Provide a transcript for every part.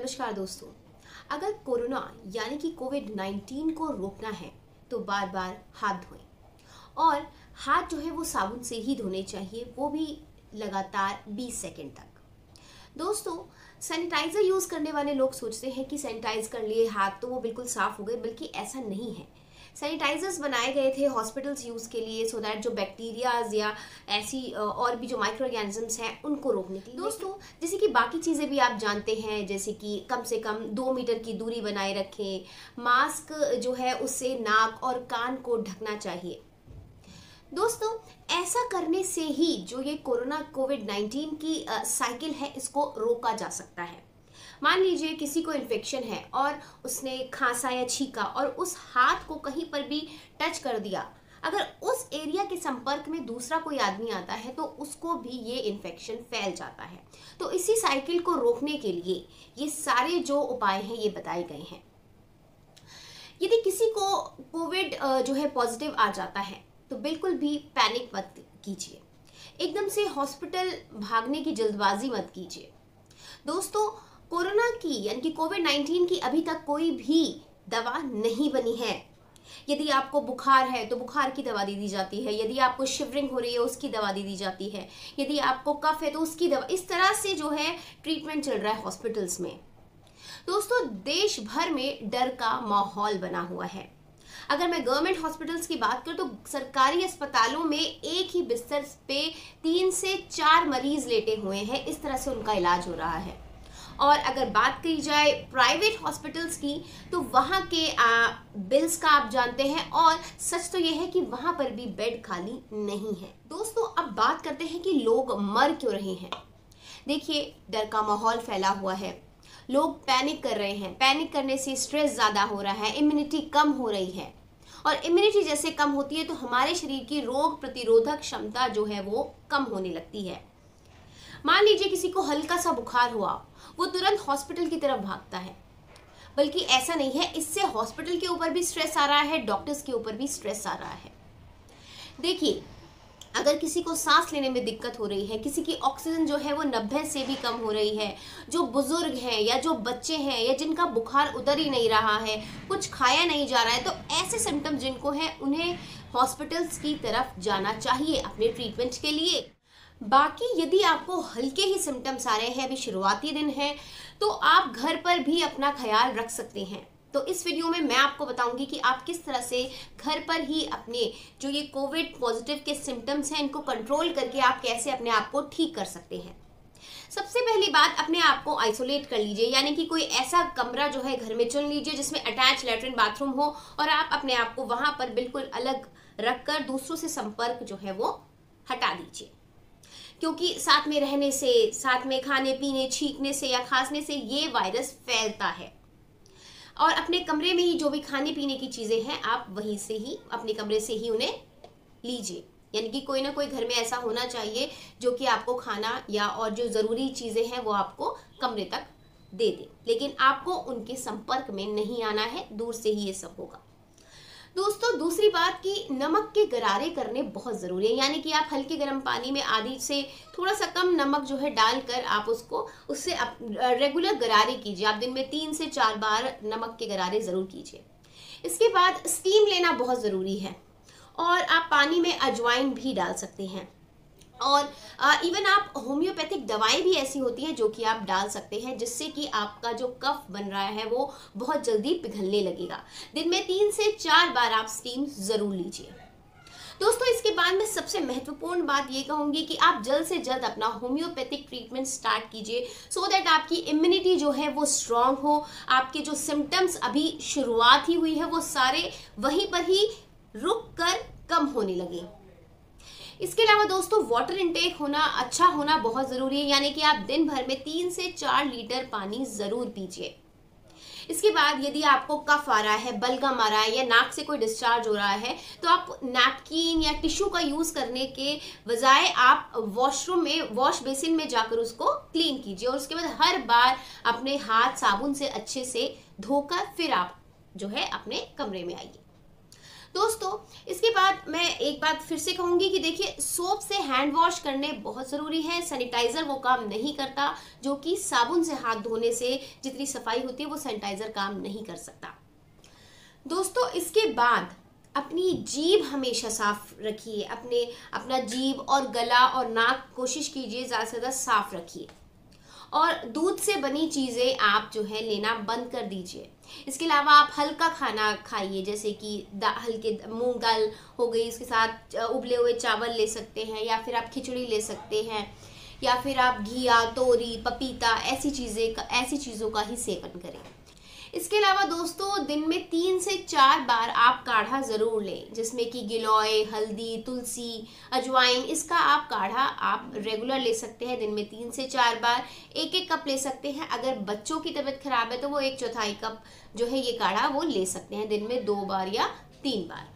नमस्कार दोस्तों। अगर कोरोना यानी कि कोविड-19 को रोकना है तो बार बार हाथ धोएं और हाथ जो है वो साबुन से ही धोने चाहिए, वो भी लगातार 20 सेकंड तक। दोस्तों, सैनिटाइजर यूज करने वाले लोग सोचते हैं कि सैनिटाइज कर लिए हाथ तो वो बिल्कुल साफ हो गए, बल्कि ऐसा नहीं है। सैनिटाइजर्स बनाए गए थे हॉस्पिटल्स यूज़ के लिए, सो दैट जो बैक्टीरियाज या ऐसी और भी जो माइक्रो ऑर्गेनिजम्स हैं उनको रोकने के लिए। दोस्तों, जैसे कि बाकी चीज़ें भी आप जानते हैं, जैसे कि कम से कम 2 मीटर की दूरी बनाए रखें, मास्क जो है उससे नाक और कान को ढकना चाहिए। दोस्तों, ऐसा करने से ही जो ये कोरोना कोविड-19 की साइकिल है इसको रोका जा सकता है। मान लीजिए किसी को इन्फेक्शन है और उसने खांसा या छींका और उस हाथ को कहीं पर भी टच कर दिया, अगर उस एरिया के संपर्क में दूसरा कोई आदमी आता है तो उसको भी ये इन्फेक्शन फैल जाता है। तो इसी साइकिल को रोकने के लिए ये सारे जो उपाय हैं ये बताए गए हैं। यदि किसी को कोविड जो है पॉजिटिव आ जाता है तो बिल्कुल भी पैनिक मत कीजिए, एकदम से हॉस्पिटल भागने की जल्दबाजी मत कीजिए। दोस्तों, कोरोना की यानी कि कोविड-19 की अभी तक कोई भी दवा नहीं बनी है। यदि आपको बुखार है तो बुखार की दवा दे दी जाती है, यदि आपको शिवरिंग हो रही है उसकी दवा दे दी जाती है, यदि आपको कफ है तो उसकी दवा, इस तरह से जो है ट्रीटमेंट चल रहा है हॉस्पिटल्स में। दोस्तों, देश भर में डर का माहौल बना हुआ है। अगर मैं गवर्नमेंट हॉस्पिटल्स की बात करूं तो सरकारी अस्पतालों में एक ही बिस्तर पे 3 से 4 मरीज लेटे हुए हैं, इस तरह से उनका इलाज हो रहा है। और अगर बात की जाए प्राइवेट हॉस्पिटल्स की तो वहाँ के बिल्स का आप जानते हैं, और सच तो ये है कि वहाँ पर भी बेड खाली नहीं है। दोस्तों, अब बात करते हैं कि लोग मर क्यों रहे हैं। देखिए, डर का माहौल फैला हुआ है, लोग पैनिक कर रहे हैं, पैनिक करने से स्ट्रेस ज़्यादा हो रहा है, इम्यूनिटी कम हो रही है, और इम्यूनिटी जैसे कम होती है तो हमारे शरीर की रोग प्रतिरोधक क्षमता जो है वो कम होने लगती है। मान लीजिए किसी को हल्का सा बुखार हुआ, वो तुरंत हॉस्पिटल की तरफ भागता है, बल्कि ऐसा नहीं है, इससे हॉस्पिटल के ऊपर भी स्ट्रेस आ रहा है, डॉक्टर्स के ऊपर भी स्ट्रेस आ रहा है। देखिए, अगर किसी को सांस लेने में दिक्कत हो रही है, किसी की ऑक्सीजन जो है वो 90 से भी कम हो रही है, जो बुजुर्ग हैं या जो बच्चे हैं या जिनका बुखार उतर ही नहीं रहा है, कुछ खाया नहीं जा रहा है, तो ऐसे सिम्टम्स जिनको हैं उन्हें हॉस्पिटल्स की तरफ जाना चाहिए अपने ट्रीटमेंट के लिए। बाकी यदि आपको हल्के ही सिम्टम्स आ रहे हैं, अभी शुरुआती दिन है, तो आप घर पर भी अपना ख्याल रख सकते हैं। तो इस वीडियो में मैं आपको बताऊंगी कि आप किस तरह से घर पर ही अपने जो ये कोविड पॉजिटिव के सिम्टम्स हैं इनको कंट्रोल करके आप कैसे अपने आप को ठीक कर सकते हैं। सबसे पहली बात, अपने आप को आइसोलेट कर लीजिए, यानी कि कोई ऐसा कमरा जो है घर में चुन लीजिए जिसमें अटैच लैट्रिन बाथरूम हो, और आप अपने आप को वहां पर बिल्कुल अलग रखकर दूसरों से संपर्क जो है वो हटा दीजिए, क्योंकि साथ में रहने से, साथ में खाने पीने, छींकने से या खांसने से ये वायरस फैलता है। और अपने कमरे में ही जो भी खाने पीने की चीज़ें हैं आप वहीं से ही, अपने कमरे से ही उन्हें लीजिए, यानी कि कोई ना कोई घर में ऐसा होना चाहिए जो कि आपको खाना या और जो ज़रूरी चीज़ें हैं वो आपको कमरे तक दे दे, लेकिन आपको उनके संपर्क में नहीं आना है, दूर से ही ये सब होगा। दोस्तों, दूसरी बात कि नमक के गरारे करने बहुत ज़रूरी है, यानी कि आप हल्के गर्म पानी में आधी से थोड़ा सा कम नमक जो है डालकर आप उससे रेगुलर गरारे कीजिए। आप दिन में 3 से 4 बार नमक के गरारे ज़रूर कीजिए। इसके बाद स्टीम लेना बहुत ज़रूरी है, और आप पानी में अजवाइन भी डाल सकते हैं, और इवन आप होम्योपैथिक दवाएं भी ऐसी होती हैं जो कि आप डाल सकते हैं, जिससे कि आपका जो कफ बन रहा है वो बहुत जल्दी पिघलने लगेगा। दिन में 3 से 4 बार आप स्टीम ज़रूर लीजिए। दोस्तों, इसके बाद में सबसे महत्वपूर्ण बात ये कहूँगी कि आप जल्द से जल्द अपना होम्योपैथिक ट्रीटमेंट स्टार्ट कीजिए, सो दैट आपकी इम्यूनिटी जो है वो स्ट्रांग हो, आपके जो सिम्टम्स अभी शुरुआत ही हुई है वो सारे वहीं पर ही रुक कर कम होने लगे। इसके अलावा दोस्तों, वाटर इनटेक अच्छा होना बहुत ज़रूरी है, यानी कि आप दिन भर में 3 से 4 लीटर पानी ज़रूर पीजिए। इसके बाद यदि आपको कफ आ रहा है, बलगम आ रहा है या नाक से कोई डिस्चार्ज हो रहा है, तो आप नैपकिन या टिश्यू का यूज़ करने के बजाय आप वॉशरूम में, वॉश बेसिन में जाकर उसको क्लीन कीजिए, और उसके बाद हर बार अपने हाथ साबुन से अच्छे से धोकर फिर आप जो है अपने कमरे में आइए। दोस्तों इसके बाद मैं एक बात फिर से कहूंगी कि देखिए, सोप से हैंड वॉश करने बहुत ज़रूरी है। सैनिटाइज़र वो काम नहीं करता जो कि साबुन से हाथ धोने से जितनी सफाई होती है वो सैनिटाइज़र काम नहीं कर सकता। दोस्तों इसके बाद अपनी जीभ हमेशा साफ रखिए। अपना जीभ और गला और नाक कोशिश कीजिए ज़्यादा से ज़्यादा साफ रखिए। और दूध से बनी चीज़ें आप जो है लेना बंद कर दीजिए। इसके अलावा आप हल्का खाना खाइए, जैसे कि हल्के मूंग दाल हो गई, इसके साथ उबले हुए चावल ले सकते हैं, या फिर आप खिचड़ी ले सकते हैं, या फिर आप घिया, तोरी, पपीता ऐसी चीज़ों का ही सेवन करें। इसके अलावा दोस्तों दिन में 3 से 4 बार आप काढ़ा ज़रूर लें, जिसमें कि गिलोय, हल्दी, तुलसी, अजवाइन, इसका आप काढ़ा आप रेगुलर ले सकते हैं। दिन में 3 से 4 बार 1-1 कप ले सकते हैं। अगर बच्चों की तबीयत खराब है तो वो 1/4 कप जो है ये काढ़ा वो ले सकते हैं, दिन में 2 बार या 3 बार।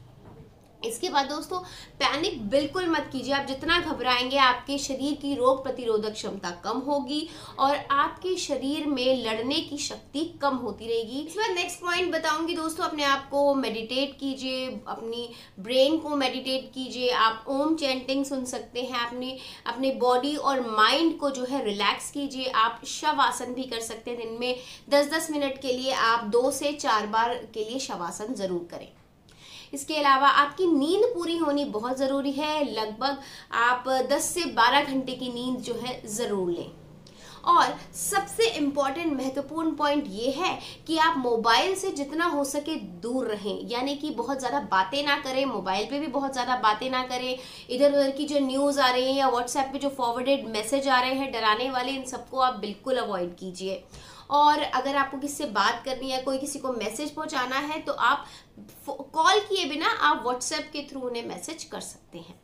इसके बाद दोस्तों पैनिक बिल्कुल मत कीजिए। आप जितना घबराएंगे आपके शरीर की रोग प्रतिरोधक क्षमता कम होगी और आपके शरीर में लड़ने की शक्ति कम होती रहेगी। इसके बाद नेक्स्ट पॉइंट बताऊंगी दोस्तों, अपने आप को मेडिटेट कीजिए, अपनी ब्रेन को मेडिटेट कीजिए। आप ओम चैंटिंग सुन सकते हैं, अपने बॉडी और माइंड को जो है रिलैक्स कीजिए। आप शवासन भी कर सकते हैं। दिन में 10-10 मिनट के लिए आप 2 से 4 बार के लिए शवासन जरूर करें। इसके अलावा आपकी नींद पूरी होनी बहुत ज़रूरी है। लगभग आप 10 से 12 घंटे की नींद जो है ज़रूर लें। और सबसे इम्पॉर्टेंट महत्वपूर्ण पॉइंट ये है कि आप मोबाइल से जितना हो सके दूर रहें, यानी कि बहुत ज़्यादा बातें ना करें, मोबाइल पे भी बहुत ज़्यादा बातें ना करें। इधर उधर की जो न्यूज़ आ रही है या व्हाट्सएप पे जो फॉरवर्डेड मैसेज आ रहे हैं डराने वाले, इन सबको आप बिल्कुल अवॉइड कीजिए। और अगर आपको किसी से बात करनी है, कोई किसी को मैसेज पहुंचाना है, तो आप कॉल किए बिना आप व्हाट्सएप के थ्रू उन्हें मैसेज कर सकते हैं।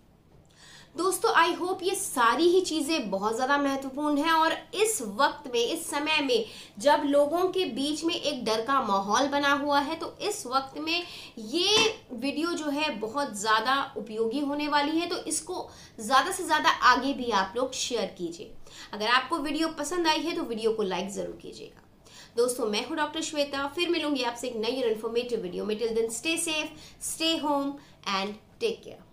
दोस्तों आई होप ये सारी ही चीज़ें बहुत ज़्यादा महत्वपूर्ण हैं। और इस वक्त में, इस समय में जब लोगों के बीच में एक डर का माहौल बना हुआ है, तो इस वक्त में ये वीडियो जो है बहुत ज़्यादा उपयोगी होने वाली है। तो इसको ज़्यादा से ज़्यादा आगे भी आप लोग शेयर कीजिए। अगर आपको वीडियो पसंद आई है तो वीडियो को लाइक ज़रूर कीजिएगा। दोस्तों मैं हूँ डॉक्टर श्वेता, फिर मिलूंगी आपसे एक नई और इन्फॉर्मेटिव वीडियो में। Till then stay safe, stay home and take care.